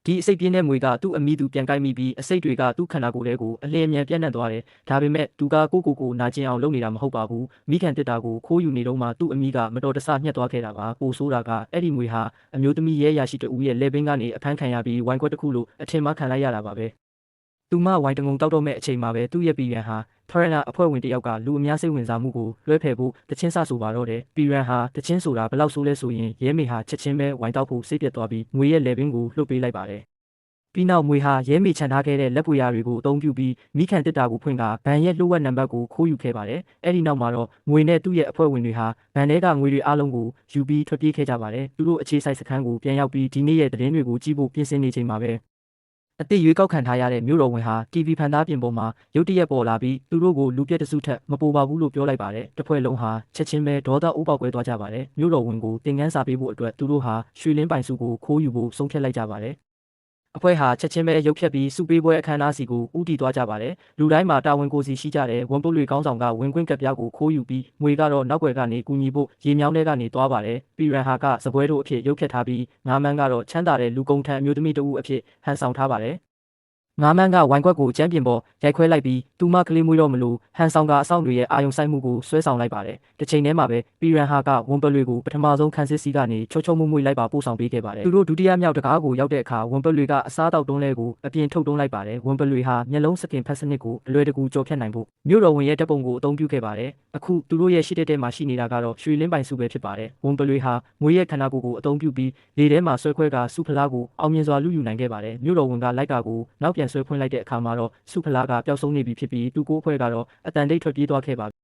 ဒီအစိတ်ပြင်းတဲ့မွေကသူ့အမိသူပြန်ကိုက်မိပြီးအစိတ်တွေကသူ့ခန္ဓာကိုယ်ထဲကိုအလျင်အမြန်ပြန့်နှံ့သွားတယ်။ဒါပေမဲ့သူကကိုနာကျင်အောင်လုပ်နေတာမဟုတ်ပါဘူး။မိခံတစ်တာကိုခိုးယူနေတော့မှသူ့အမိကမတော်တဆညှက်သွားခဲ့တာပါ။ပိုဆိုးတာကအဲ့ဒီမွေဟာအမျိုးသမီးရဲရရှိတူရဲ့လက်ဘင်းကနေအဖမ်းခံရပြီးဝိုင်းခွက်တစ်ခုလိုအထင်မှားခံလိုက်ရတာပါပဲ။သူမဝိုင်းတငုံတောက်တော့မဲ့အချိန်မှာပဲသူ့ရဲ့ပီရန်ဟာဖရန်နာအဖွဲ့ဝင်တယောက်ကလူအများစိတ်ဝင်စားမှုကိုလွှဲဖယ်ဖို့တချင်းဆဆိုပါတော့တယ်ပီရန်ဟာတချင်းဆိုတာဘယ်လောက်ဆိုးလဲဆိုရင်ရဲမေဟာချက်ချင်းပဲဝိုင်းတောက်ဖို့စိတ်ပြတ်သွားပြီးငွေရဲ့လေပင်ကိုလှုပ်ပေးလိုက်ပါတယ်ပြီးနောက်မွေဟာရဲမေချန်ထားခဲ့တဲ့လက်ပွေရာတွေကိုအသုံးပြုပြီးမိခံတစ်တာကိုဖွင့်ကဘန်ရဲ့လှုပ်ဝက်နံပါတ်ကိုခိုးယူခဲ့ပါတယ်အဲ့ဒီနောက်မှာတော့ငွေနဲ့သူ့ရဲ့အဖွဲ့ဝင်တွေဟာဘန်ထဲကငွေတွေအလုံးကိုယူပြီးထွက်ပြေးခဲ့ကြပါတယ်သူတို့အခြေစိုက်စခန်းကိုပြန်ရောက်ပြီးဒီနေ့ရဲ့သတင်းတွေကိုကြည့်ဖို့ပြင်ဆင်နေချိန်မှာပဲအသစ်ရွေးကောက်ခံထားရတဲ့မြို့တော်ဝင်ဟာ TV ဖန်သားပြင်ပေါ်မှာရုတ်တရက်ပေါ်လာပြီးသူတို့ကိုလူပြက်တစုထက်မပိုပါဘူးလို့ပြောလိုက်ပါတယ်။တစ်ဖွဲ့လုံးဟာချက်ချင်းပဲဒေါသအိုးပေါက်ကွဲသွားကြပါတယ်။မြို့တော်ဝင်ကိုတင်ကန်းစာပေးဖို့အတွက်သူတို့ဟာရွှေလင်းပိုင်စုကိုခိုးယူဖို့ဆုံးဖြတ်လိုက်ကြပါတယ်။အဖွဲ့ဟာချက်ချင်းပဲရုပ်ဖြတ်ပြီးစုပေးပွဲအခမ်းအနားစီကိုဦးတည်သွားကြပါတယ်။လူတိုင်းမှာတာဝန်ကိုစီရှိကြတဲ့ဝန်ပုတ်တွေကောင်းဆောင်ကဝင်ခွင့်ကပ်ပြားကိုခိုးယူပြီးငွေကတော့နောက်ွယ်ကနေကူညီဖို့ရေမြောင်းထဲကနေသွားပါတယ်။ပီရန်ဟာကစပွဲတို့အဖြစ်ရုပ်ဖြတ်ထားပြီးငါးမန်းကတော့ချမ်းသာတဲ့လူကုန်ထမ်းအမျိုးသမီးတဦးအဖြစ်ဟန်ဆောင်ထားပါတယ်ငါးမန်းကဝိုင်းခွက်ကိုကျမ်းပြင်ပေါ်ရိုက်ခွဲလိုက်ပြီးသူမကလေးမွေးတော့မလို့ဟန်ဆောင်ကအဆောင်တွေရဲ့အာယုံဆိုင်မှုကိုဆွဲဆောင်လိုက်ပါတယ်။တစ်ချိန်တည်းမှာပဲပီရန်ဟာကဝန်ပလွေကိုပထမဆုံးခန်းစစ်စီကနေချောချောမွေ့မွေ့လိုက်ပါပို့ဆောင်ပေးခဲ့ပါတယ်။သူတို့ဒုတိယမြောက်တကားကိုရောက်တဲ့အခါဝန်ပလွေကအစားတောက်တွန်းလဲကိုအပြင်ထုတ်တွန်းလိုက်ပါတယ်။ဝန်ပလွေဟာမျက်လုံးစကင်ဖက်စနစ်ကိုအလွယ်တကူကြော်ဖြတ်နိုင်ဖို့မြို့တော်ဝင်ရဲ့တပ်ပုံကိုအသုံးပြုခဲ့ပါတယ်။အခုသူတို့ရဲ့ရှိတဲ့မှာရှိနေတာကတော့ရွှေလင်းပိုင်စုပဲဖြစ်ပါတယ်။ဝန်ပလွေဟာငွေရဲ့ခန္ဓာကိုယ်ကိုအသုံးပြုပြီးလေထဲမှာဆွဲခွဲကစုဖလားကိုအောင်မြင်စွာလူယူနိုင်ခဲ့ပါတယ်။မြို့တော်ဝင်ကလိုက်တာကိုနောက်ပြန်ဆွဲဖွင့်လိုက်တဲ့အခါမှာတော့စုဖလားကပျောက်ဆုံးနေပြီဖြစ်ပြီးသူကိုအဖွဲ့ကတော့အတန်တိတ်ထွက်ပြေးသွားခဲ့ပါ